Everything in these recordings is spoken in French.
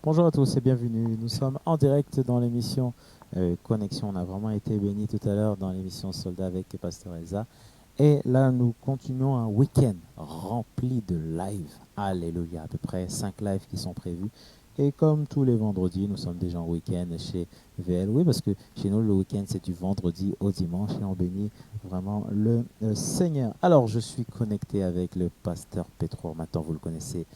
Bonjour à tous et bienvenue. Nous sommes en direct dans l'émission Connexion. On a vraiment été bénis tout à l'heure dans l'émission Soldat avec Pasteur Elsa. Et là, nous continuons un week-end rempli de lives. Alléluia, à peu près 5 lives qui sont prévus. Et comme tous les vendredis, nous sommes déjà en week-end chez VL. Oui, parce que chez nous, le week-end, c'est du vendredi au dimanche et on bénit vraiment le Seigneur. Alors, je suis connecté avec le pasteur Petro. Maintenant, vous le connaissez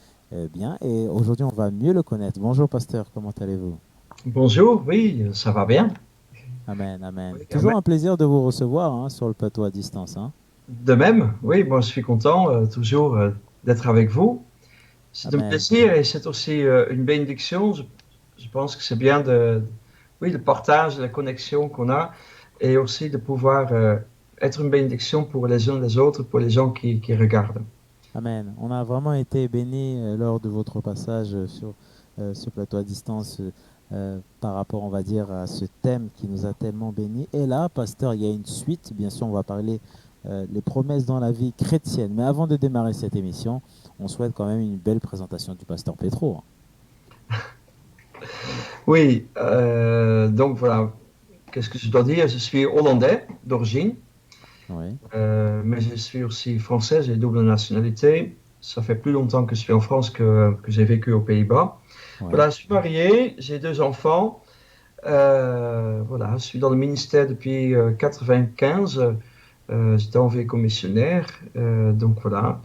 bien. Et aujourd'hui, on va mieux le connaître. Bonjour, pasteur. Comment allez-vous? Bonjour, oui, ça va bien. Amen, amen. Oui, Toujours un plaisir de vous recevoir hein, sur le plateau à distance. Hein. de même, oui, moi je suis content toujours d'être avec vous. C'est un Amen. plaisir et c'est aussi une bénédiction. Je pense que c'est bien oui, le partage, la connexion qu'on a et aussi de pouvoir être une bénédiction pour les uns les autres, pour les gens qui regardent. Amen. On a vraiment été bénis lors de votre passage sur ce plateau à distance par rapport, on va dire, à ce thème qui nous a tellement bénis. Et là, pasteur, il y a une suite. Bien sûr, on va parler les promesses dans la vie chrétienne. Mais avant de démarrer cette émission, on souhaite quand même une belle présentation du pasteur Petro. Hein. Oui, donc voilà, qu'est-ce que je dois dire? Je suis hollandais d'origine. Oui, Mais je suis aussi français, j'ai double nationalité. Ça fait plus longtemps que je suis en France que j'ai vécu aux Pays-Bas. oui. Voilà, je suis marié, j'ai deux enfants. Voilà, je suis dans le ministère depuis 95. J'étais envoyé commissionnaire. Donc voilà.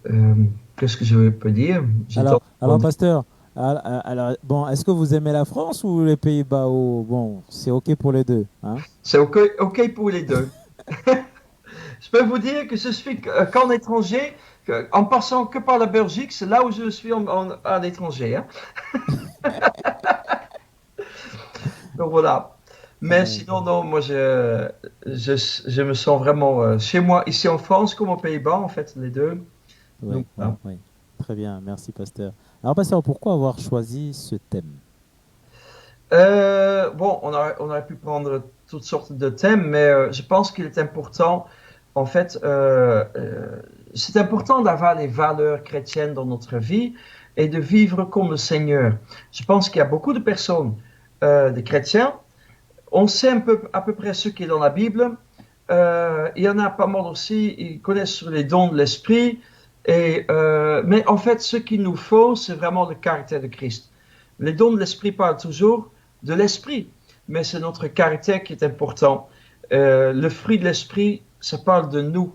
Euh, Qu'est-ce que je peux dire? J'étais Alors, pasteur, alors, bon, est-ce que vous aimez la France ou les Pays-Bas ou, bon, c'est OK pour les deux, hein? C'est OK, OK pour les deux. Je peux vous dire que je suis qu'en étranger, en passant que par la Belgique, c'est là où je suis à l'étranger, hein. Donc voilà. Mais Amen. sinon, non, moi, je me sens vraiment chez moi, ici en France, comme aux Pays-Bas, en fait, les deux. Oui, Donc, oui, voilà. oui. Très bien, merci, pasteur. Alors, pasteur, pourquoi avoir choisi ce thème? Bon, on aurait pu prendre toutes sortes de thèmes, mais je pense qu'il est important, en fait, c'est important d'avoir les valeurs chrétiennes dans notre vie et de vivre comme le Seigneur. Je pense qu'il y a beaucoup de personnes, des chrétiens, on sait un peu, à peu près ce qui est dans la Bible. Il y en a pas mal aussi, ils connaissent sur les dons de l'esprit. Mais en fait, ce qu'il nous faut, c'est vraiment le caractère de Christ. Les dons de l'esprit parlent toujours de l'esprit, mais c'est notre caractère qui est important. Le fruit de l'esprit, ça parle de nous.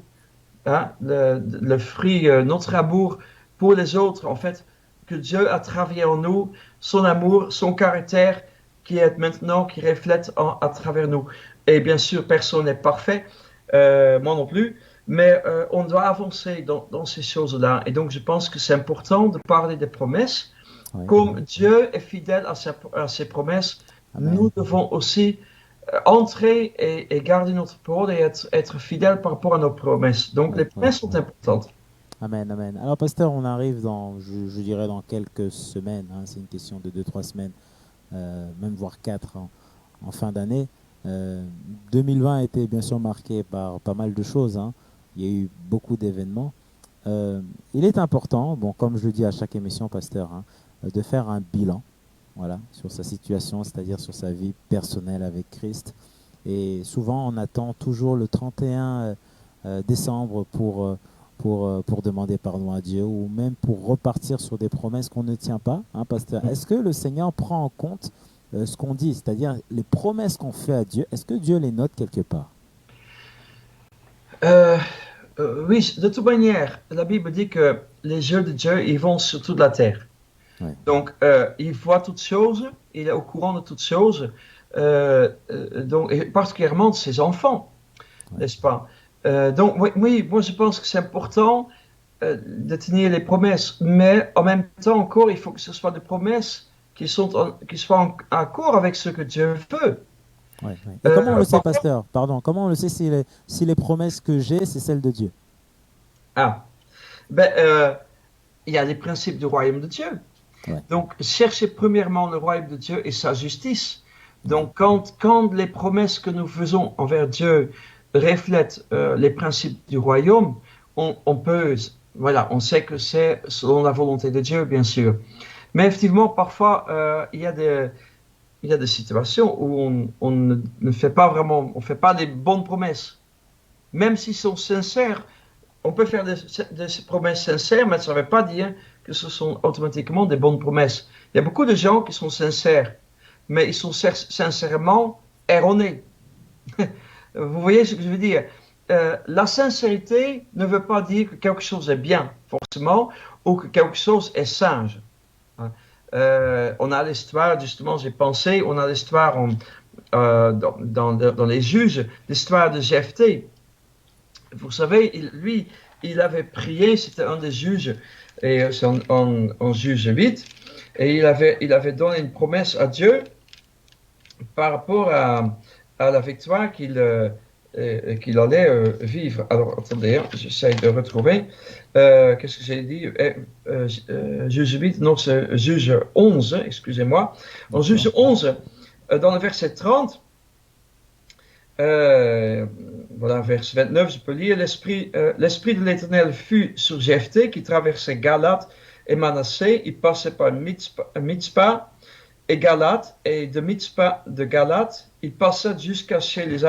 Hein? Le fruit, notre amour pour les autres, en fait, que Dieu a travaillé en nous, son amour, son caractère qui est maintenant, qui reflète à travers nous. Et bien sûr, personne n'est parfait, moi non plus, mais on doit avancer dans ces choses-là. Et donc, je pense que c'est important de parler des promesses. Oui, Comme oui. Dieu est fidèle à ses promesses, nous Amen. devons aussi entrer et garder notre parole et être fidèle par rapport à nos promesses. Donc, Oui, les oui, promesses sont oui. importantes. Amen, amen. Alors, pasteur, on arrive dans, je dirais, dans quelques semaines. Hein, c'est une question de 2, 3 semaines, même voire 4 en fin d'année. Euh, 2020 a été bien sûr marqué par pas mal de choses. Hein. Il y a eu beaucoup d'événements. Euh, il est important, bon, comme je le dis à chaque émission, pasteur, hein, de faire un bilan, voilà, sur sa situation, c'est-à-dire sur sa vie personnelle avec Christ. Et souvent, on attend toujours le 31 décembre pour demander pardon à Dieu ou même pour repartir sur des promesses qu'on ne tient pas, hein, pasteur. Est-ce que le Seigneur prend en compte ce qu'on dit, c'est-à-dire les promesses qu'on fait à Dieu, est-ce que Dieu les note quelque part? Euh, oui, de toute manière, la Bible dit que les yeux de Dieu, ils vont sur toute la terre. Ouais, Donc, il voit toutes choses, il est au courant de toutes choses, donc, et particulièrement de ses enfants, ouais. n'est-ce pas? Donc, oui, oui, moi je pense que c'est important de tenir les promesses, mais en même temps encore, il faut que ce soit des promesses qui soient en accord avec ce que Dieu veut. Ouais, ouais. Et comment on le sait, Par contre, pasteur? Pardon, comment on le sait si les promesses que j'ai, c'est celles de Dieu? ah, ben, il y a les principes du royaume de Dieu. Ouais, Donc, cherchez premièrement le royaume de Dieu et sa justice. ouais. Donc, quand les promesses que nous faisons envers Dieu reflètent les principes du royaume, on peut, voilà, on sait que c'est selon la volonté de Dieu, bien sûr. Mais effectivement, parfois, il y a des situations où on ne fait pas vraiment, on fait pas des bonnes promesses. Même s'ils sont sincères, on peut faire des promesses sincères, mais ça ne veut pas dire que ce sont automatiquement des bonnes promesses. Il y a beaucoup de gens qui sont sincères, mais ils sont sincèrement erronés. Vous voyez ce que je veux dire? La sincérité ne veut pas dire que quelque chose est bien, forcément, ou que quelque chose est sage. On a l'histoire, justement, j'ai pensé, on a l'histoire dans les juges, l'histoire de Jephthé. Vous savez, lui, il avait prié, c'était un des juges, et c'est en juge 8, et il avait donné une promesse à Dieu par rapport à la victoire qu'il allait vivre. Alors, attendez, hein, j'essaie de retrouver. Qu'est-ce que j'ai dit? Juge 8, non, c'est juge 11, excusez-moi. En juge 11, dans le verset 30, voilà, verset 29, je peux lire. L'esprit de l'Éternel fut sur Jephthé, qui traversait Galate et Manassé. Il passait par Mitzpah et Galate, et de Mitzpah de Galate, il passa jusqu'à chez les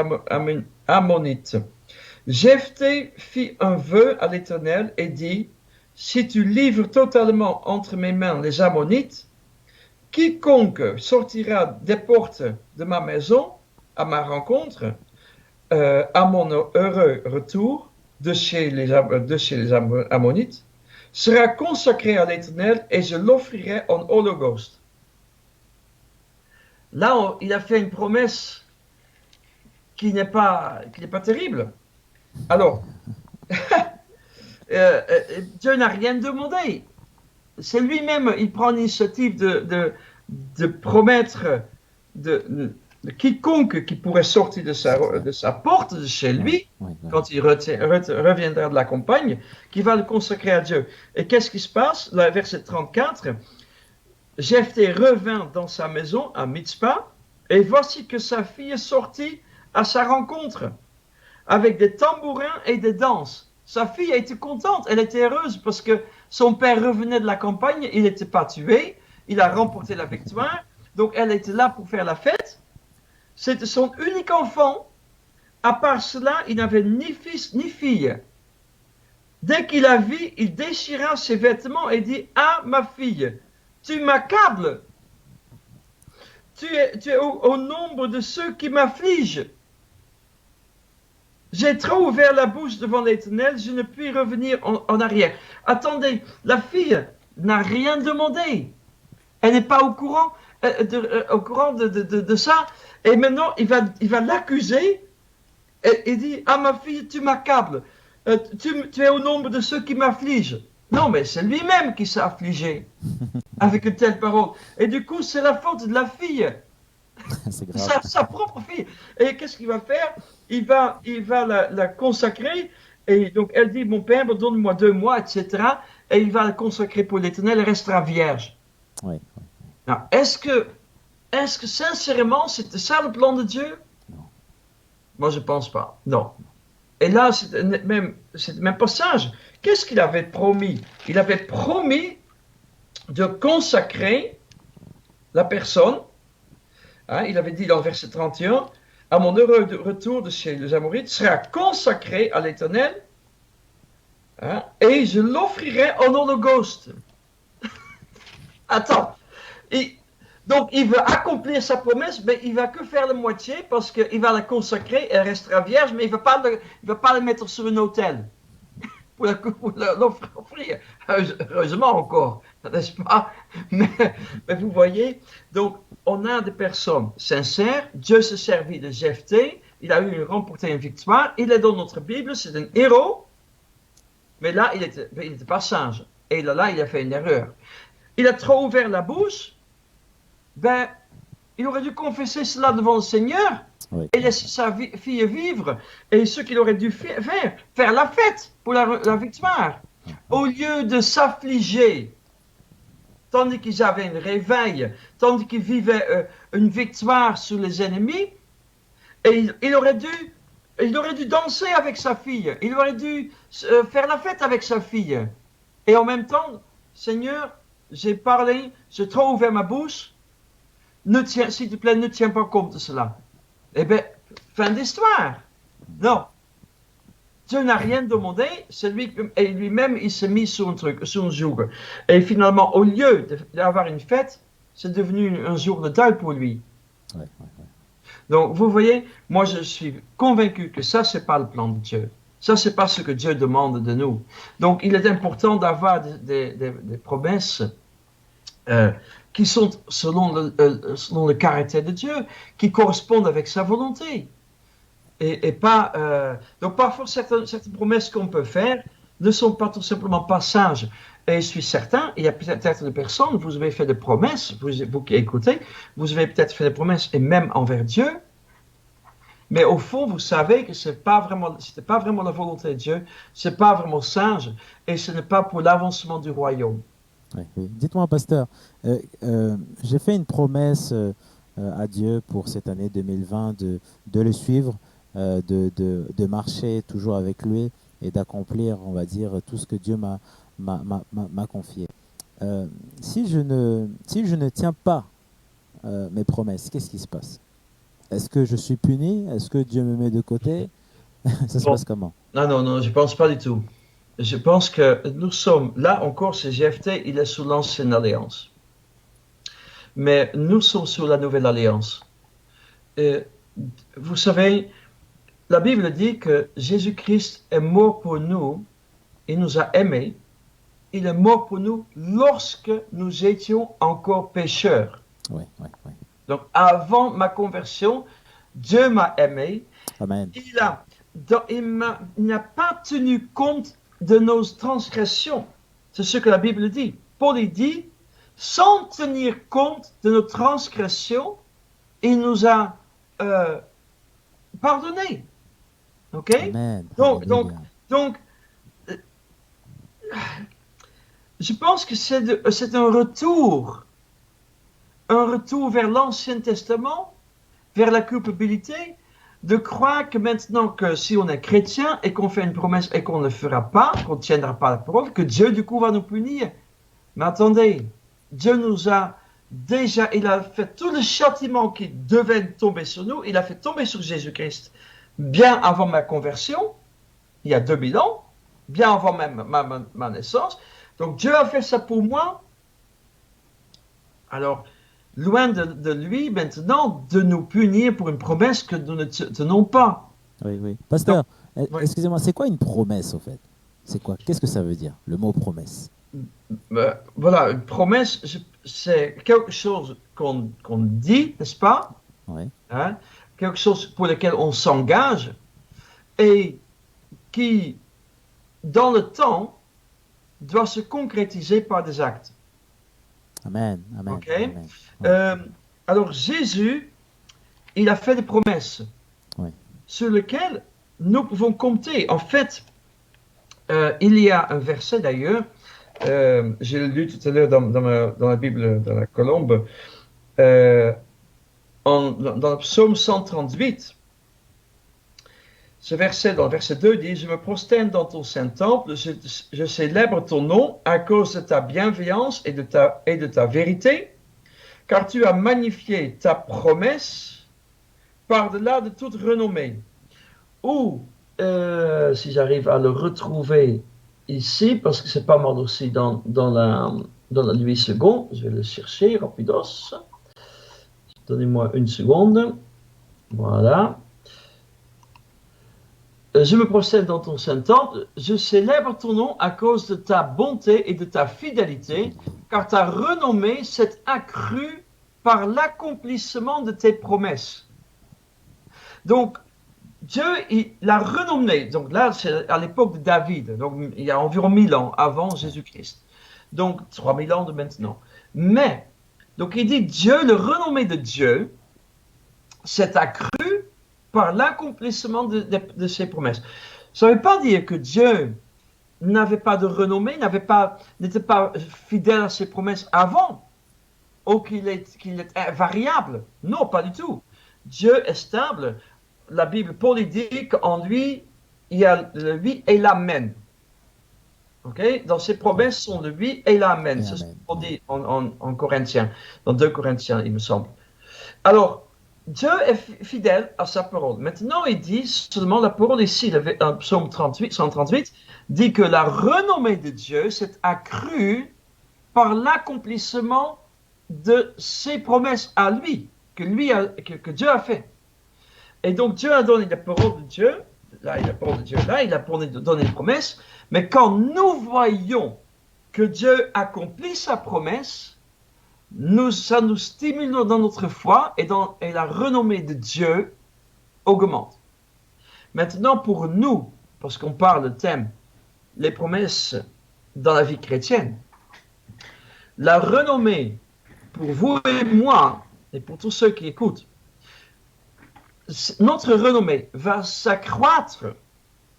Ammonites. Jephthé fit un vœu à l'Éternel et dit: si tu livres totalement entre mes mains les Ammonites, quiconque sortira des portes de ma maison à ma rencontre, à mon heureux retour de chez les Ammonites, sera consacré à l'Éternel et je l'offrirai en holocauste. Là, il a fait une promesse qui n'est pas terrible. Alors, Dieu n'a rien demandé. C'est lui-même, il prend l'initiative de promettre de quiconque qui pourrait sortir de sa porte, de chez lui, quand il reviendra de la campagne, qui va le consacrer à Dieu. Et qu'est-ce qui se passe? Le verset 34, Jephthé revint dans sa maison à Mitzpah, et voici que sa fille est sortie à sa rencontre, avec des tambourins et des danses. Sa fille a été contente, elle était heureuse, parce que son père revenait de la campagne, il n'était pas tué, il a remporté la victoire, donc elle était là pour faire la fête. C'était son unique enfant. À part cela, il n'avait ni fils ni fille. Dès qu'il la vit, il déchira ses vêtements et dit: ah, ma fille, tu m'accables. Tu es au nombre de ceux qui m'affligent. J'ai trop ouvert la bouche devant l'Éternel, je ne puis revenir en arrière. Attendez, la fille n'a rien demandé. Elle n'est pas au courant, de ça. Et maintenant, il va l'accuser et dit: ah, ma fille, tu m'accables. Tu es au nombre de ceux qui m'affligent. Non, mais c'est lui-même qui s'est affligé avec une telle parole. Et du coup, c'est la faute de la fille. C'est grave. Sa propre fille. Et qu'est-ce qu'il va faire? Il va la consacrer. Et donc, elle dit: mon père, donne-moi 2 mois, etc. Et il va la consacrer pour l'Éternel. Elle restera vierge. Oui. Alors, est-ce que sincèrement, c'était ça le plan de Dieu? Non. Moi, je ne pense pas. Non. Et là, c'est même pas sage. Qu'est-ce qu'il avait promis? Il avait promis de consacrer la personne. Hein, il avait dit dans le verset 31, à mon heureux retour de chez les Amorites, sera consacré à l'Éternel, hein, et je l'offrirai en holocauste. Attends. Donc, il veut accomplir sa promesse, mais il va que faire la moitié parce qu'il va la consacrer, elle restera vierge, mais il ne va pas la mettre sur un autel pour l'offrir. Heureusement encore, n'est-ce pas? Mais vous voyez, donc on a des personnes sincères. Dieu se servit de Jephthé, il a remporté une victoire, il est dans notre Bible, c'est un héros, mais là, il n'était pas sage. Et là, il a fait une erreur. Il a trop ouvert la bouche. Ben, il aurait dû confesser cela devant le Seigneur, oui, et laisser sa fille vivre. Et ce qu'il aurait dû faire la fête pour la victoire. Au lieu de s'affliger, tandis qu'ils avaient une réveil, tandis qu'ils vivaient une victoire sur les ennemis, et il aurait dû danser avec sa fille, il aurait dû faire la fête avec sa fille. Et en même temps, Seigneur, j'ai parlé, j'ai trop ouvert ma bouche, s'il te plaît, ne tiens pas compte de cela. Eh bien, fin d'histoire. Non. Dieu n'a rien demandé, et lui-même, il s'est mis sur un truc, sur un jour. Et finalement, au lieu d'avoir une fête, c'est devenu un jour de deuil pour lui. Ouais, ouais, ouais. Donc, vous voyez, moi, je suis convaincu que ça, c'est pas le plan de Dieu. Ça, c'est pas ce que Dieu demande de nous. Donc, il est important d'avoir des promesses qui sont selon le caractère de Dieu, qui correspondent avec sa volonté. Et pas, donc parfois certaines promesses qu'on peut faire ne sont pas tout simplement pas sages. Et je suis certain, il y a peut-être des personnes, vous avez fait des promesses, vous qui écoutez, vous avez peut-être fait des promesses, et même envers Dieu, mais au fond, vous savez que c'était pas vraiment la volonté de Dieu, c'est pas vraiment sage, et ce n'est pas pour l'avancement du royaume. Ouais, oui. Dites-moi, pasteur, j'ai fait une promesse à Dieu pour cette année 2020 de le suivre, de marcher toujours avec lui et d'accomplir, on va dire, tout ce que Dieu m'a confié. Euh, si je ne tiens pas mes promesses, qu'est-ce qui se passe? Est-ce que je suis puni? Est-ce que Dieu me met de côté? Ça se Bon, passe comment? non, non, non, je pense pas du tout. Je pense que nous sommes, là encore, ce GFT, il est sous l'ancienne alliance. Mais nous sommes sous la nouvelle alliance. Et, vous savez, la Bible dit que Jésus-Christ est mort pour nous, il nous a aimés, il est mort pour nous lorsque nous étions encore pécheurs. Oui, oui, oui. Donc avant ma conversion, Dieu m'a aimé, Amen. il n'a pas tenu compte de nos transgressions. C'est ce que la Bible dit. Paul dit, sans tenir compte de nos transgressions, il nous a pardonné. OK? Amen. Donc, donc, Alléluia. donc, je pense que c'est un retour vers l'Ancien Testament, vers la culpabilité, de croire que maintenant que si on est chrétien et qu'on fait une promesse et qu'on ne le fera pas, qu'on ne tiendra pas la parole, que Dieu du coup va nous punir. Mais attendez, Dieu nous a déjà, il a fait tout le châtiment qui devait tomber sur nous, il a fait tomber sur Jésus-Christ bien avant ma conversion, il y a 2000 ans, bien avant même ma naissance. Donc Dieu a fait ça pour moi. Alors, loin de lui maintenant de nous punir pour une promesse que nous ne tenons pas. Oui, oui. Donc, Pasteur, oui. excusez-moi, c'est quoi une promesse au fait? C'est quoi? Qu'est-ce que ça veut dire, le mot promesse? Voilà, une promesse, c'est quelque chose qu'on dit, n'est-ce pas? Oui, Hein? Quelque chose pour lequel on s'engage et qui, dans le temps, doit se concrétiser par des actes. amen, amen, OK? amen. Ouais, Alors Jésus, il a fait des promesses ouais. sur lesquelles nous pouvons compter. En fait, il y a un verset d'ailleurs, j'ai lu tout à l'heure dans la Bible, dans la colombe, dans le psaume 138. Ce verset, dans le verset 2, dit, je me prosterne dans ton saint temple, je célèbre ton nom à cause de ta bienveillance et de ta vérité, car tu as magnifié ta promesse par-delà de toute renommée. Ou, si j'arrive à le retrouver ici, parce que c'est pas mal aussi dans la 8 secondes, je vais le chercher rapidos. Donnez-moi une seconde. Voilà. Je me procède dans ton saint temple, je célèbre ton nom à cause de ta bonté et de ta fidélité, car ta renommée s'est accrue par l'accomplissement de tes promesses. Donc, Dieu, il l'a renommé. Donc là, c'est à l'époque de David, donc il y a environ 1000 ans avant Jésus-Christ. Donc, 3000 ans de maintenant. Mais, donc il dit, Dieu, le renommé de Dieu, s'est accru par l'accomplissement de ses promesses. Ça ne veut pas dire que Dieu n'avait pas de renommée, n'était pas fidèle à ses promesses avant, ou qu'il est variable. Non, pas du tout. Dieu est stable. La Bible, Paul dit qu'en lui, il y a le oui et l'amen. Ok? Dans ses promesses sont le oui et l'amen. Et C'est ce Amen. qu'on dit en Corinthiens, dans 2 Corinthiens, il me semble. Alors, Dieu est fidèle à sa parole. Maintenant, il dit seulement la parole ici, le psaume 38, 138, dit que la renommée de Dieu s'est accrue par l'accomplissement de ses promesses à lui, que Dieu a fait. Et donc, Dieu a donné la parole de Dieu, là, il a la parole de Dieu, là, il a donné une promesse, mais quand nous voyons que Dieu accomplit sa promesse, ça nous stimule dans notre foi et la renommée de Dieu augmente. Maintenant, pour nous, parce qu'on parle de thème, les promesses dans la vie chrétienne, la renommée pour vous et moi, et pour tous ceux qui écoutent, notre renommée va s'accroître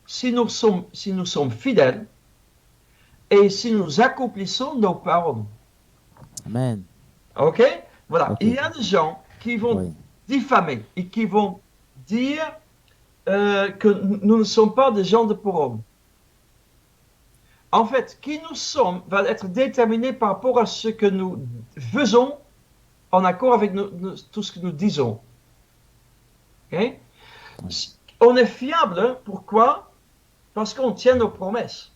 si nous sommes fidèles et si nous accomplissons nos paroles. Amen. OK? Voilà. Ok. Il y a des gens qui vont Oui. diffamer et qui vont dire que nous ne sommes pas des gens de parole. En fait, qui nous sommes va être déterminé par rapport à ce que nous faisons en accord avec tout ce que nous disons. Okay? Oui. On est fiable, pourquoi? Parce qu'on tient nos promesses.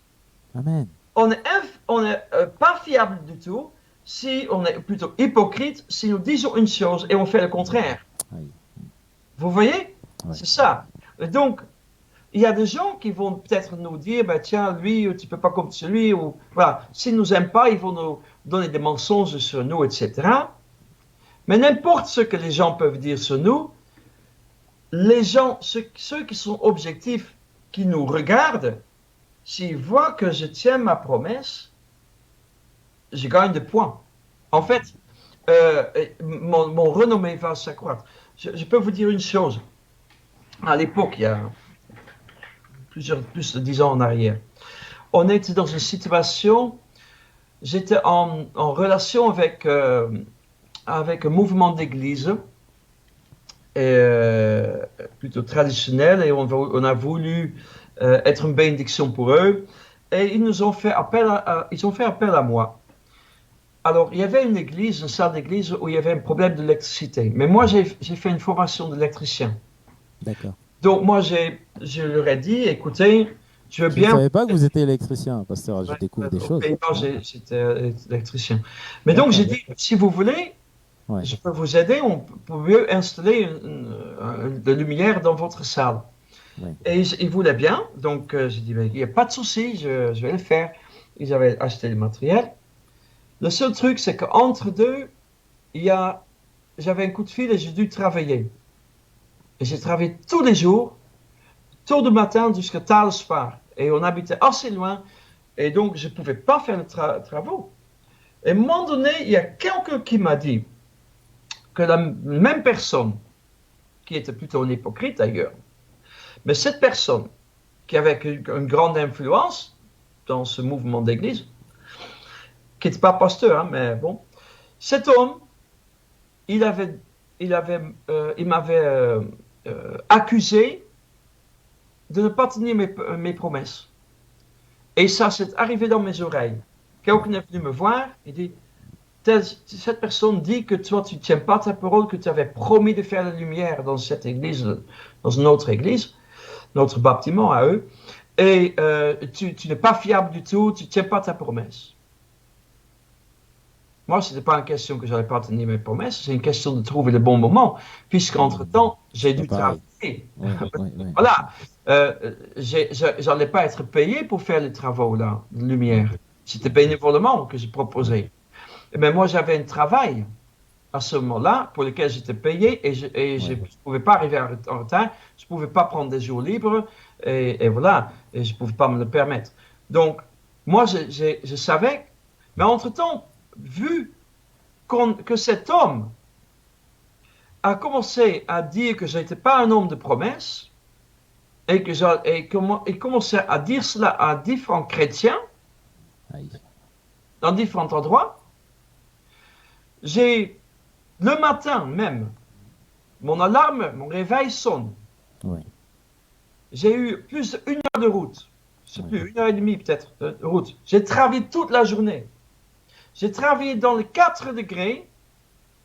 Amen. On n'est pas fiable du tout si on est plutôt hypocrite si nous disons une chose et on fait le contraire. Oui. Vous voyez? Oui. C'est ça. Donc, il y a des gens qui vont peut-être nous dire, bah, tiens, lui, tu ne peux pas comme celui, ou voilà, s'ils ne nous aiment pas, ils vont nous donner des mensonges sur nous, etc. Mais n'importe ce que les gens peuvent dire sur nous, les gens, ceux qui sont objectifs, qui nous regardent, s'ils voient que je tiens ma promesse, je gagne des points. En fait, mon renommée va s'accroître. Je peux vous dire une chose. À l'époque, il y a plus de 10 ans en arrière, on était dans une situation, j'étais en relation avec un mouvement d'église plutôt traditionnel et on a voulu être une bénédiction pour eux et ils nous ont fait appel à moi. Alors, il y avait une salle d'église où il y avait un problème d'électricité. Mais moi, j'ai fait une formation d'électricien. D'accord. Donc, moi, je leur ai dit, écoutez, je veux Je ne bien... savais pas que vous étiez électricien, pasteur. Je découvre des Au choses. Pays-Bas, Hein. j'étais électricien. Mais donc, j'ai dit, si vous voulez, Ouais. je peux vous aider, on peut mieux installer de lumière dans votre salle. Ouais. Et ils voulaient bien, donc j'ai dit, il n'y a pas de souci, je vais le faire. Ils avaient acheté le matériel. Le seul truc, c'est qu'entre deux, j'avais un coup de fil et j'ai dû travailler. Et j'ai travaillé tous les jours, tôt du matin jusqu'à tard le soir. Et on habitait assez loin, et donc je ne pouvais pas faire les travaux. Et à un moment donné, il y a quelqu'un qui m'a dit que la même personne, qui était plutôt un hypocrite d'ailleurs, mais cette personne qui avait une grande influence dans ce mouvement d'église, qui n'était pas pasteur, hein, mais bon, cet homme, il m'avait accusé de ne pas tenir mes promesses. Et ça s'est arrivé dans mes oreilles. Quelqu'un est venu me voir et dit, cette personne dit que toi, tu ne tiens pas ta parole, que tu avais promis de faire la lumière dans cette église, dans une autre église, notre bâtiment à eux, et tu n'es pas fiable du tout, tu ne tiens pas ta promesse. Moi, ce n'était pas une question que je n'allais pas tenir mes promesses, c'est une question de trouver le bon moment, puisqu'entre-temps, j'ai dû travailler. Ouais. Voilà. J'allais pas être payé pour faire les travaux là, de lumière. C'était bénévolement que je proposais. Mais moi, j'avais un travail à ce moment-là pour lequel j'étais payé et je ne pouvais pas arriver en retard, je ne pouvais pas prendre des jours libres et voilà, et je ne pouvais pas me le permettre. Donc, moi, je savais, mais entre-temps, vu que cet homme a commencé à dire que je n'étais pas un homme de promesse et il commençait à dire cela à différents chrétiens dans différents endroits, le matin même, mon alarme, mon réveil sonne. Ouais. J'ai eu plus d'1 heure de route. je sais plus, 1 heure et demie peut-être de route. J'ai travaillé toute la journée. J'ai travaillé dans les 4 degrés,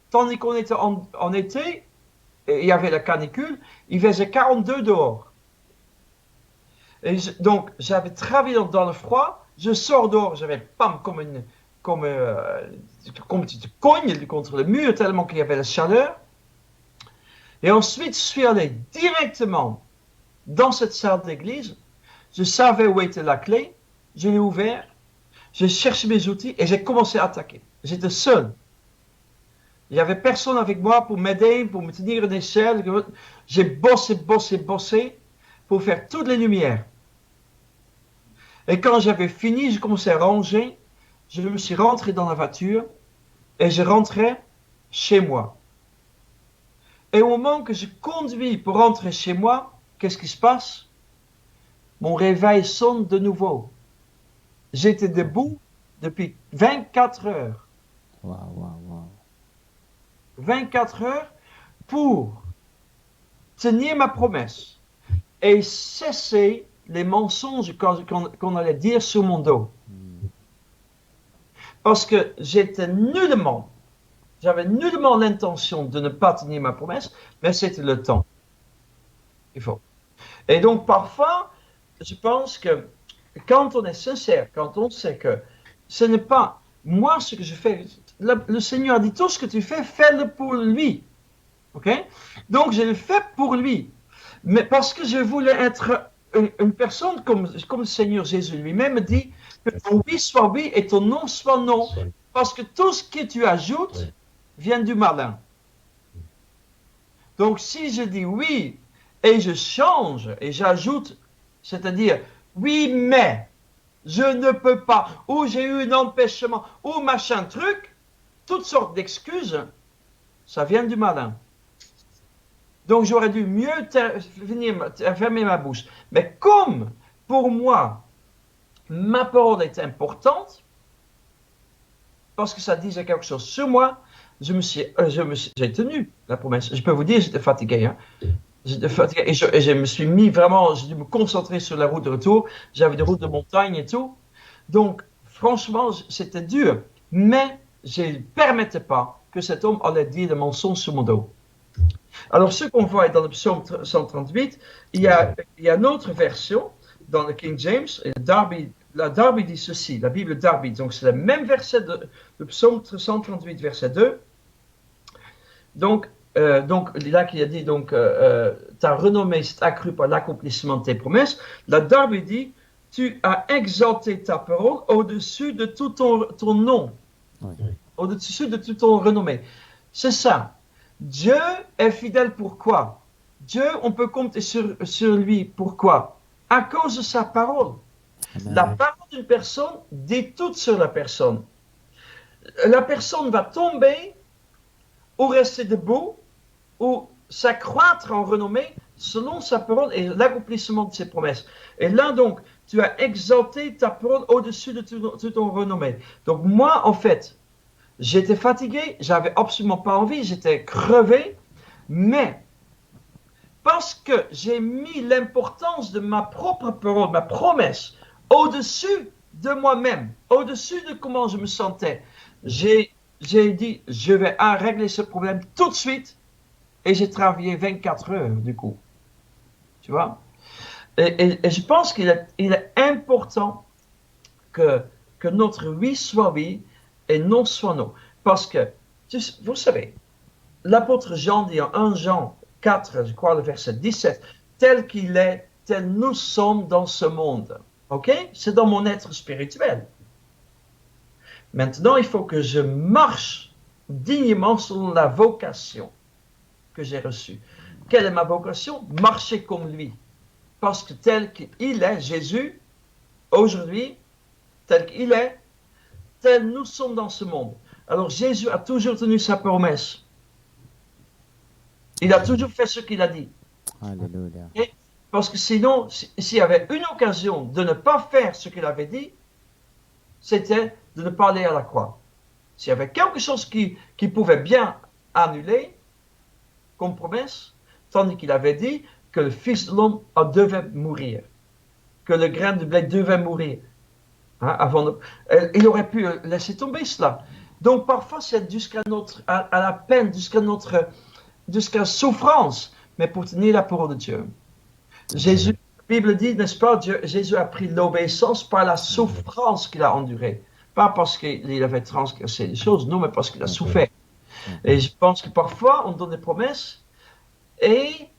tandis qu'on était en été, et il y avait la canicule, il faisait 42 dehors. Et donc, j'avais travaillé dans le froid, je sors dehors, j'avais pam, comme tu te cognes contre le mur tellement qu'il y avait la chaleur. Et ensuite, je suis allé directement dans cette salle d'église. Je savais où était la clé, je l'ai ouvert, j'ai cherché mes outils et j'ai commencé à attaquer. J'étais seul. Il n'y avait personne avec moi pour m'aider, pour me tenir une échelle. J'ai bossé pour faire toutes les lumières. Et quand j'avais fini, j'ai commencé à ranger. Je me suis rentré dans la voiture et je rentrais chez moi. Et au moment que je conduis pour rentrer chez moi, qu'est-ce qui se passe? Mon réveil sonne de nouveau. J'étais debout depuis 24 heures. Waouh. 24 heures pour tenir ma promesse et cesser les mensonges qu'on allait dire sur mon dos. Parce que j'avais nullement l'intention de ne pas tenir ma promesse, mais c'était le temps. Il faut. Et donc parfois, je pense que quand on est sincère, quand on sait que ce n'est pas moi ce que je fais, le Seigneur dit tout ce que tu fais, fais-le pour lui. Ok? Donc je le fais pour lui. Mais parce que je voulais être une personne comme le Seigneur Jésus lui-même dit que ton oui soit oui et ton non soit non. Parce que tout ce que tu ajoutes vient du malin. Donc si je dis oui et je change et j'ajoute, c'est-à-dire oui mais je ne peux pas, ou j'ai eu un empêchement, ou machin truc, toutes sortes d'excuses, ça vient du malin. Donc j'aurais dû mieux fermer ma bouche. Mais comme pour moi, ma parole est importante, parce que ça disait quelque chose sur moi, j'ai tenu la promesse. Je peux vous dire, j'étais fatigué. Hein. J'étais fatigué et je me suis mis vraiment, j'ai dû me concentrer sur la route de retour. J'avais des routes de montagne et tout. Donc, franchement, c'était dur. Mais je ne permettais pas que cet homme allait dire des mensonges sur mon dos. Alors, ce qu'on voit dans le psaume 138, il y a une autre version dans le King James. La Darby dit ceci, la Bible Darby. Donc, c'est le même verset de psaume 138, verset 2. Donc, là qui a dit, ta renommée s'est accrue par l'accomplissement de tes promesses. La Darby dit, tu as exalté ta parole au-dessus de tout ton nom. Oui. Au-dessus de toute ton renommée. C'est ça. Dieu est fidèle pourquoi? Dieu, on peut compter sur lui. Pourquoi? À cause de sa parole. Amen. La parole d'une personne dit tout sur la personne. La personne va tomber ou rester debout ou s'accroître en renommée selon sa parole et l'accomplissement de ses promesses. Et là, donc, tu as exalté ta parole au-dessus de tout ton renommée. Donc, moi, en fait, j'étais fatigué, j'avais absolument pas envie, j'étais crevé, mais parce que j'ai mis l'importance de ma propre parole, ma promesse, au-dessus de moi-même, au-dessus de comment je me sentais, j'ai dit, je vais régler ce problème tout de suite, et j'ai travaillé 24 heures, du coup. Tu vois? Et je pense qu'il est important que notre oui soit oui et non soit non. Parce que, vous savez, l'apôtre Jean dit en 1 Jean 4, je crois le verset 17, tel qu'il est, tel nous sommes dans ce monde. Ok? C'est dans mon être spirituel. Maintenant, il faut que je marche dignement selon la vocation que j'ai reçue. Quelle est ma vocation? Marcher comme lui. Parce que tel qu'il est, Jésus, aujourd'hui, tel qu'il est, tel nous sommes dans ce monde. Alors Jésus a toujours tenu sa promesse. Il a toujours fait ce qu'il a dit. Alléluia. Et parce que sinon, s'il y avait une occasion de ne pas faire ce qu'il avait dit, c'était de ne pas aller à la croix. S'il y avait quelque chose qui pouvait bien annuler comme promesse, tandis qu'il avait dit que le Fils de l'homme devait mourir. que le grain de blé devait mourir. Hein, il aurait pu laisser tomber cela. Donc parfois c'est à la peine, jusqu'à la souffrance, mais pour tenir la parole de Dieu. Jésus, la Bible dit, n'est-ce pas, Jésus a pris l'obéissance par la souffrance qu'il a endurée. Pas parce qu'il avait transgressé les choses, non, mais parce qu'il a souffert. Et je pense que parfois, on donne des promesses et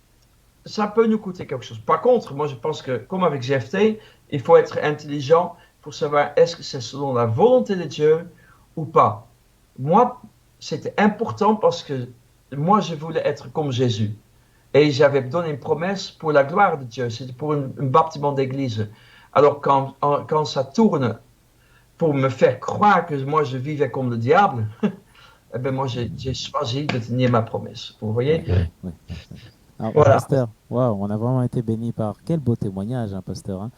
ça peut nous coûter quelque chose. Par contre, moi, je pense que, comme avec Jephthé, il faut être intelligent pour savoir est-ce que c'est selon la volonté de Dieu ou pas. Moi, c'était important parce que moi, je voulais être comme Jésus. Et j'avais donné une promesse pour la gloire de Dieu. C'était pour un bâtiment d'église. Alors, quand ça tourne pour me faire croire que moi, je vivais comme le diable, eh bien, moi, j'ai choisi de tenir ma promesse. Vous voyez? Oui. Alors, Voilà. pasteur, waouh, on a vraiment été béni par quel beau témoignage, hein, pasteur, hein.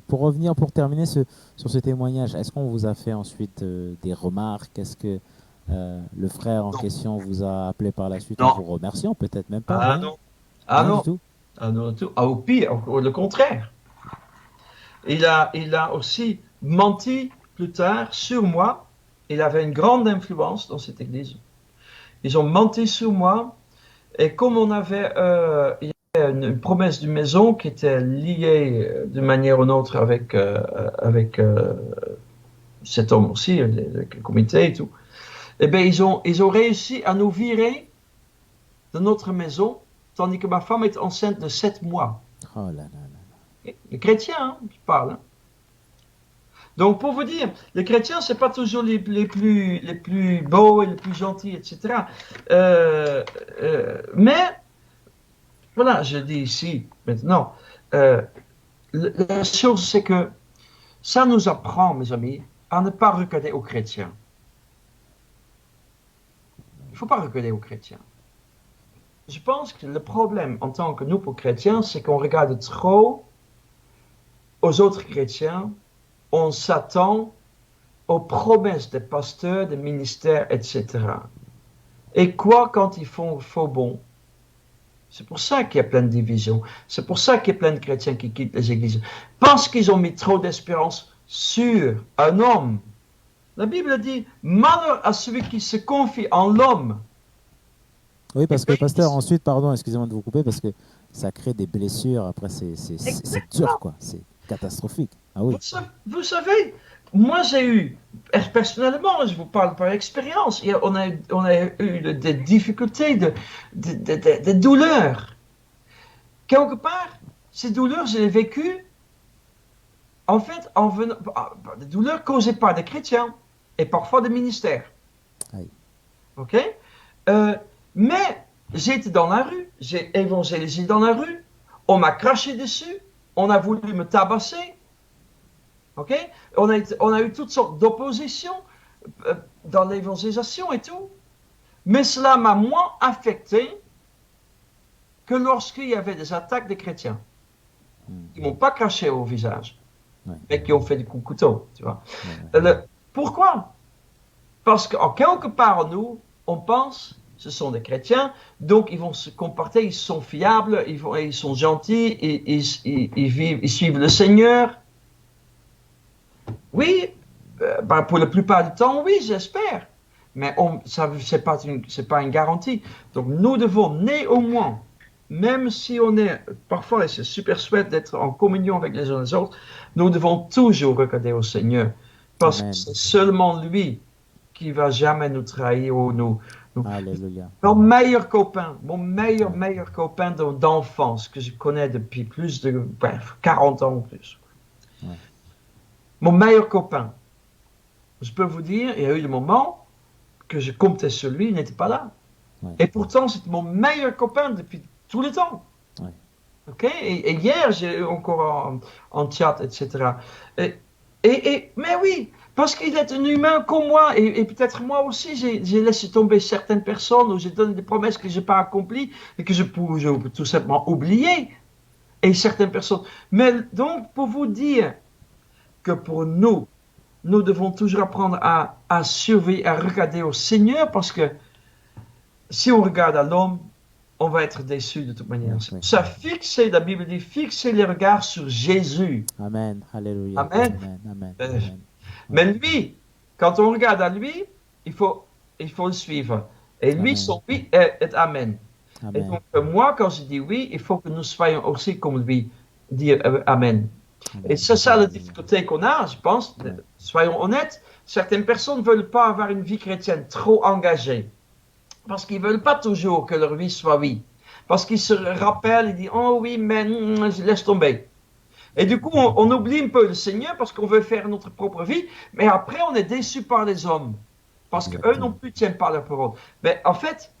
Pour revenir, pour terminer sur ce témoignage, est-ce qu'on vous a fait ensuite des remarques? Est-ce que le frère en Non. question vous a appelé par la suite en Non. vous remerciant? Peut-être même pas, Ah rien. non. Ah Rien du non. tout. Ah non, tout. Ah, au pire, le contraire. Il a aussi menti plus tard sur moi. Il avait une grande influence dans cette église. Ils ont menti sur moi. Et comme il y avait une promesse d'une maison qui était liée d'une manière ou d'une autre avec cet homme aussi, le comité et tout, eh bien, ils ont réussi à nous virer de notre maison, tandis que ma femme est enceinte de 7 mois. Oh là là là. Les chrétiens, hein, qui parlent. Donc, pour vous dire, les chrétiens, c'est pas toujours les plus beaux et les plus gentils, etc. Mais, voilà, je dis ici, maintenant, la chose, c'est que ça nous apprend, mes amis, à ne pas regarder aux chrétiens. Il ne faut pas regarder aux chrétiens. Je pense que le problème en tant que nous, pour chrétiens, c'est qu'on regarde trop aux autres chrétiens, on s'attend aux promesses des pasteurs, des ministères, etc. Et quoi quand ils font faux bon? C'est pour ça qu'il y a plein de divisions. C'est pour ça qu'il y a plein de chrétiens qui quittent les églises. Parce qu'ils ont mis trop d'espérance sur un homme. La Bible dit, malheur à celui qui se confie en l'homme. Oui, parce que, pasteur, ensuite, pardon, excusez-moi de vous couper, parce que ça crée des blessures. Après, c'est dur, quoi. C'est catastrophique. Ah oui. Vous savez, moi j'ai eu, personnellement, je vous parle par expérience, on a eu des difficultés, des douleurs. Quelque part, ces douleurs, je les ai vécues, en fait, des douleurs causées par des chrétiens et parfois des ministères. Aïe. Ok? Mais j'étais dans la rue, j'ai évangélisé dans la rue, on m'a craché dessus, on a voulu me tabasser. Ok? On a eu toutes sortes d'oppositions dans l'évangélisation et tout. Mais cela m'a moins affecté que lorsqu'il y avait des attaques des chrétiens. Ils ne m'ont pas craché au visage, mais qui ont fait des coups de couteau. Tu vois? Pourquoi? Parce qu'en quelque part, nous, on pense, ce sont des chrétiens, donc ils vont se comporter, ils sont fiables, ils sont gentils, ils suivent le Seigneur. Oui, pour la plupart du temps, oui, j'espère. Mais ce n'est pas une garantie. Donc nous devons néanmoins, même si on est, parfois, et c'est super chouette d'être en communion avec les uns et les autres, nous devons toujours regarder au Seigneur. Parce que c'est seulement lui qui va jamais nous trahir ou Alléluia. Mon meilleur copain d'enfance que je connais depuis plus de 40 ans ou plus. Ouais. Mon meilleur copain. Je peux vous dire, il y a eu des moments que je comptais sur lui, il n'était pas là. Ouais. Et pourtant, c'est mon meilleur copain depuis tout le temps. Ouais. Okay? Et hier, j'ai eu encore en chat, etc. Mais oui, parce qu'il est un humain comme moi, et peut-être moi aussi, j'ai laissé tomber certaines personnes, ou j'ai donné des promesses que je n'ai pas accomplies, et que je peux tout simplement oublier. Et certaines personnes. Mais donc, pour vous dire que pour nous devons toujours apprendre à surveiller, à regarder au Seigneur, parce que si on regarde à l'homme, on va être déçu de toute manière. Oui. Ça fixer, la Bible dit, fixer les regards sur Jésus. Amen. Alléluia. Amen. Amen. Amen. Euh, Amen. Mais lui, quand on regarde à lui, il faut le suivre. Et lui, Amen. son oui est Amen. Et Amen. donc, moi, quand je dis oui, il faut que nous soyons aussi comme lui, dire Amen. Amen. Et c'est ça la Alléluia. difficulté qu'on a, je pense. Ouais. Soyons honnêtes, certaines personnes ne veulent pas avoir une vie chrétienne trop engagée. Parce qu'ils ne veulent pas toujours que leur vie soit oui. Parce qu'ils se rappellent, ils disent, oh oui, mais je laisse tomber. Et du coup, on oublie un peu le Seigneur parce qu'on veut faire notre propre vie, mais après, on est déçu par les hommes. Parce qu'eux non Exactement. plus ne tiennent pas leur parole. Mais en fait,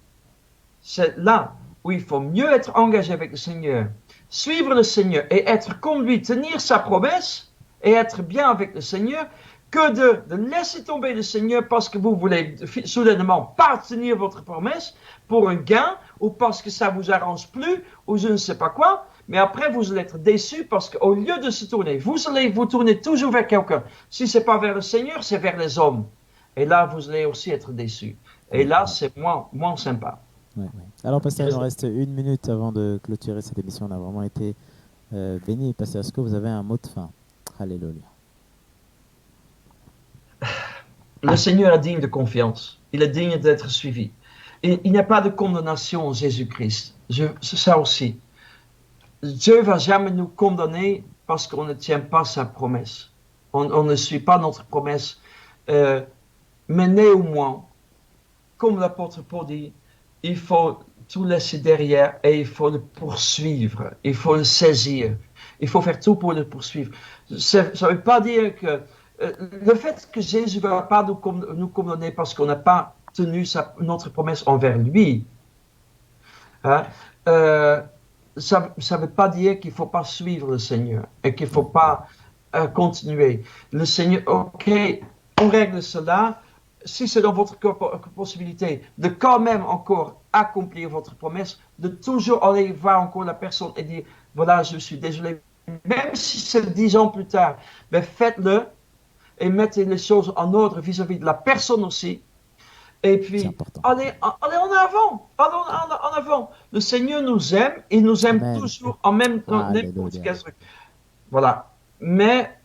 c'est là où il faut mieux être engagé avec le Seigneur, suivre le Seigneur et être comme lui, tenir sa promesse et être bien avec le Seigneur, que de laisser tomber le Seigneur parce que vous voulez soudainement pas tenir votre promesse pour un gain ou parce que ça vous arrange plus ou je ne sais pas quoi. Mais après, vous allez être déçu parce qu'au lieu de se tourner, vous allez vous tourner toujours vers quelqu'un. Si ce n'est pas vers le Seigneur, c'est vers les hommes. Et là, vous allez aussi être déçu. Et là, c'est moins sympa. Ouais, ouais. Alors, pasteur, il nous reste 1 minute avant de clôturer cette émission. On a vraiment été bénis. Pasteur, est-ce que vous avez un mot de fin? Alléluia. Le Seigneur est digne de confiance. Il est digne d'être suivi. Et il n'y a pas de condamnation en Jésus-Christ. C'est ça aussi. Dieu ne va jamais nous condamner parce qu'on ne tient pas sa promesse. On ne suit pas notre promesse. Mais néanmoins, comme l'apôtre Paul dit, il faut tout laisser derrière et il faut le poursuivre. Il faut le saisir. Il faut faire tout pour le poursuivre. Ça ne veut pas dire que le fait que Jésus ne va pas nous condamner parce qu'on n'a pas tenu notre promesse envers lui, hein, ça ne veut pas dire qu'il ne faut pas suivre le Seigneur et qu'il ne faut pas continuer. Le Seigneur, ok, on règle cela. Si c'est dans votre possibilité de quand même encore accomplir votre promesse, de toujours aller voir encore la personne et dire, voilà, je suis désolé, même si c'est 10 ans plus tard, mais faites-le et mettez les choses en ordre vis-à-vis de la personne aussi. Et puis, allez en avant, allons en avant. Le Seigneur nous aime, il nous aime Amen. toujours en même temps, n'importe quel truc. Voilà. Mais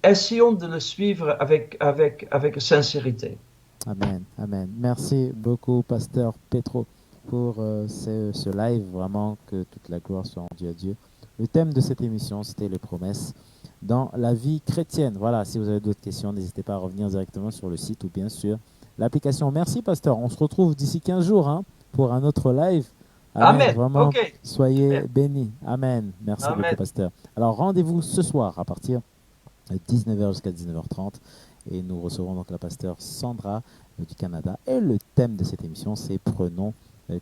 essayons de le suivre avec sincérité. Amen, amen. Merci beaucoup, pasteur Petro, pour ce live. Vraiment, que toute la gloire soit rendue à Dieu. Le thème de cette émission, c'était les promesses dans la vie chrétienne. Voilà, si vous avez d'autres questions, n'hésitez pas à revenir directement sur le site ou bien sûr l'application. Merci, pasteur. On se retrouve d'ici 15 jours pour un autre live. Amen. Vraiment, okay. Soyez bénis. Amen. Merci Amen. beaucoup, pasteur. Alors, rendez-vous ce soir à partir de 19h jusqu'à 19h30. Et nous recevrons donc la pasteur Sandra du Canada. Et le thème de cette émission, c'est Prenons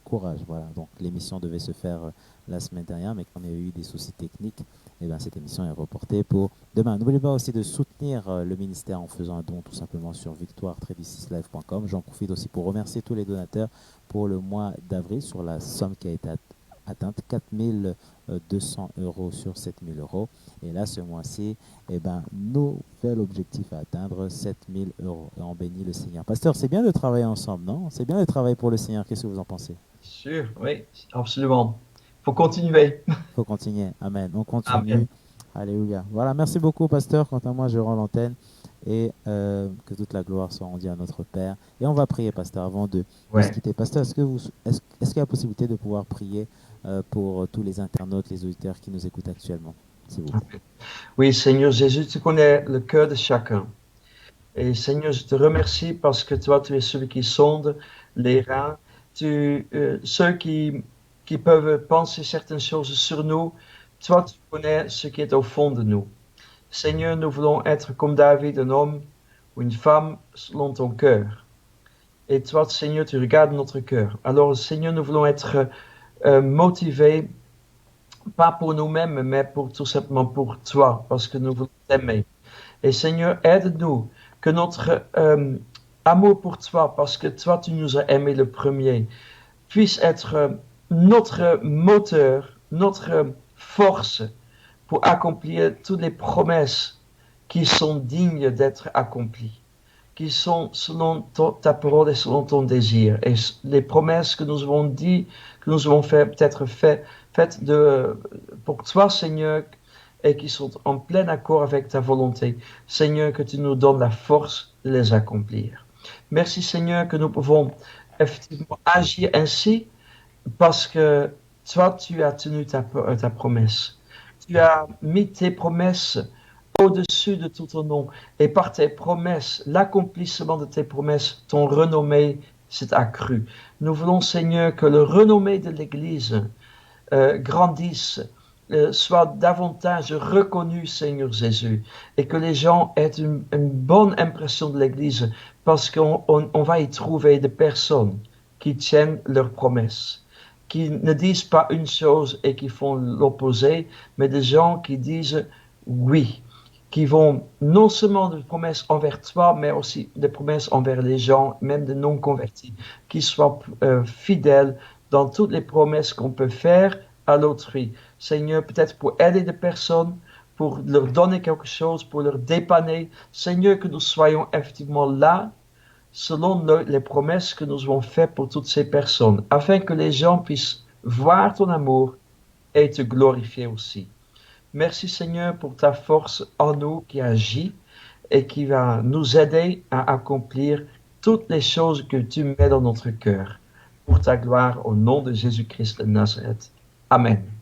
courage. Voilà, donc l'émission devait se faire la semaine dernière, mais quand il y a eu des soucis techniques, et bien, cette émission est reportée pour demain. N'oubliez pas aussi de soutenir le ministère en faisant un don tout simplement sur victoire-live.com. J'en profite aussi pour remercier tous les donateurs pour le mois d'avril sur la somme qui a été atteinte, 4 200 € sur 7 000 €. Et là, ce mois-ci, nouvel objectif à atteindre, 7 000 €. Et on bénit le Seigneur. Pasteur, c'est bien de travailler ensemble, non? C'est bien de travailler pour le Seigneur. Qu'est-ce que vous en pensez? Sûr, oui, absolument. Il faut continuer. Il faut continuer. Amen. On continue. Amen. Alléluia. Voilà, merci beaucoup, pasteur. Quant à moi, je rends l'antenne et que toute la gloire soit rendue à notre Père. Et on va prier, pasteur, avant de se quitter. Pasteur, est-ce qu'il y a la possibilité de pouvoir prier pour tous les internautes, les auditeurs qui nous écoutent actuellement, s'il vous plaît? Oui, Seigneur Jésus, tu connais le cœur de chacun. Et Seigneur, je te remercie parce que toi, tu es celui qui sonde les reins. Ceux qui peuvent penser certaines choses sur nous, toi, tu connais ce qui est au fond de nous. Seigneur, nous voulons être comme David, un homme ou une femme selon ton cœur. Et toi, Seigneur, tu regardes notre cœur. Alors, Seigneur, nous voulons être motivés, pas pour nous-mêmes, mais tout simplement pour toi, parce que nous voulons t'aimer. Et Seigneur, aide-nous que notre amour pour toi, parce que toi, tu nous as aimés le premier, puisse être notre moteur, notre force pour accomplir toutes les promesses qui sont dignes d'être accomplies. qui sont selon ta parole et selon ton désir. Et les promesses que nous avons dit, que nous avons peut-être faites pour toi, Seigneur, et qui sont en plein accord avec ta volonté. Seigneur, que tu nous donnes la force de les accomplir. Merci, Seigneur, que nous pouvons effectivement agir ainsi parce que toi, tu as tenu ta promesse. Tu as mis tes promesses au-dessus de tout ton nom. Et par tes promesses, l'accomplissement de tes promesses, ton renommée s'est accru. Nous voulons, Seigneur, que le renommée de l'Église grandisse, soit davantage reconnu, Seigneur Jésus, et que les gens aient une bonne impression de l'Église, parce qu'on va y trouver des personnes qui tiennent leurs promesses, qui ne disent pas une chose et qui font l'opposé, mais des gens qui disent oui, qui vont non seulement des promesses envers toi, mais aussi des promesses envers les gens, même des non-convertis, qui soient fidèles dans toutes les promesses qu'on peut faire à l'autrui. Seigneur, peut-être pour aider des personnes, pour leur donner quelque chose, pour leur dépanner. Seigneur, que nous soyons effectivement là, selon les promesses que nous avons faites pour toutes ces personnes, afin que les gens puissent voir ton amour et te glorifier aussi. Merci Seigneur pour ta force en nous qui agit et qui va nous aider à accomplir toutes les choses que tu mets dans notre cœur. Pour ta gloire, au nom de Jésus-Christ de Nazareth. Amen.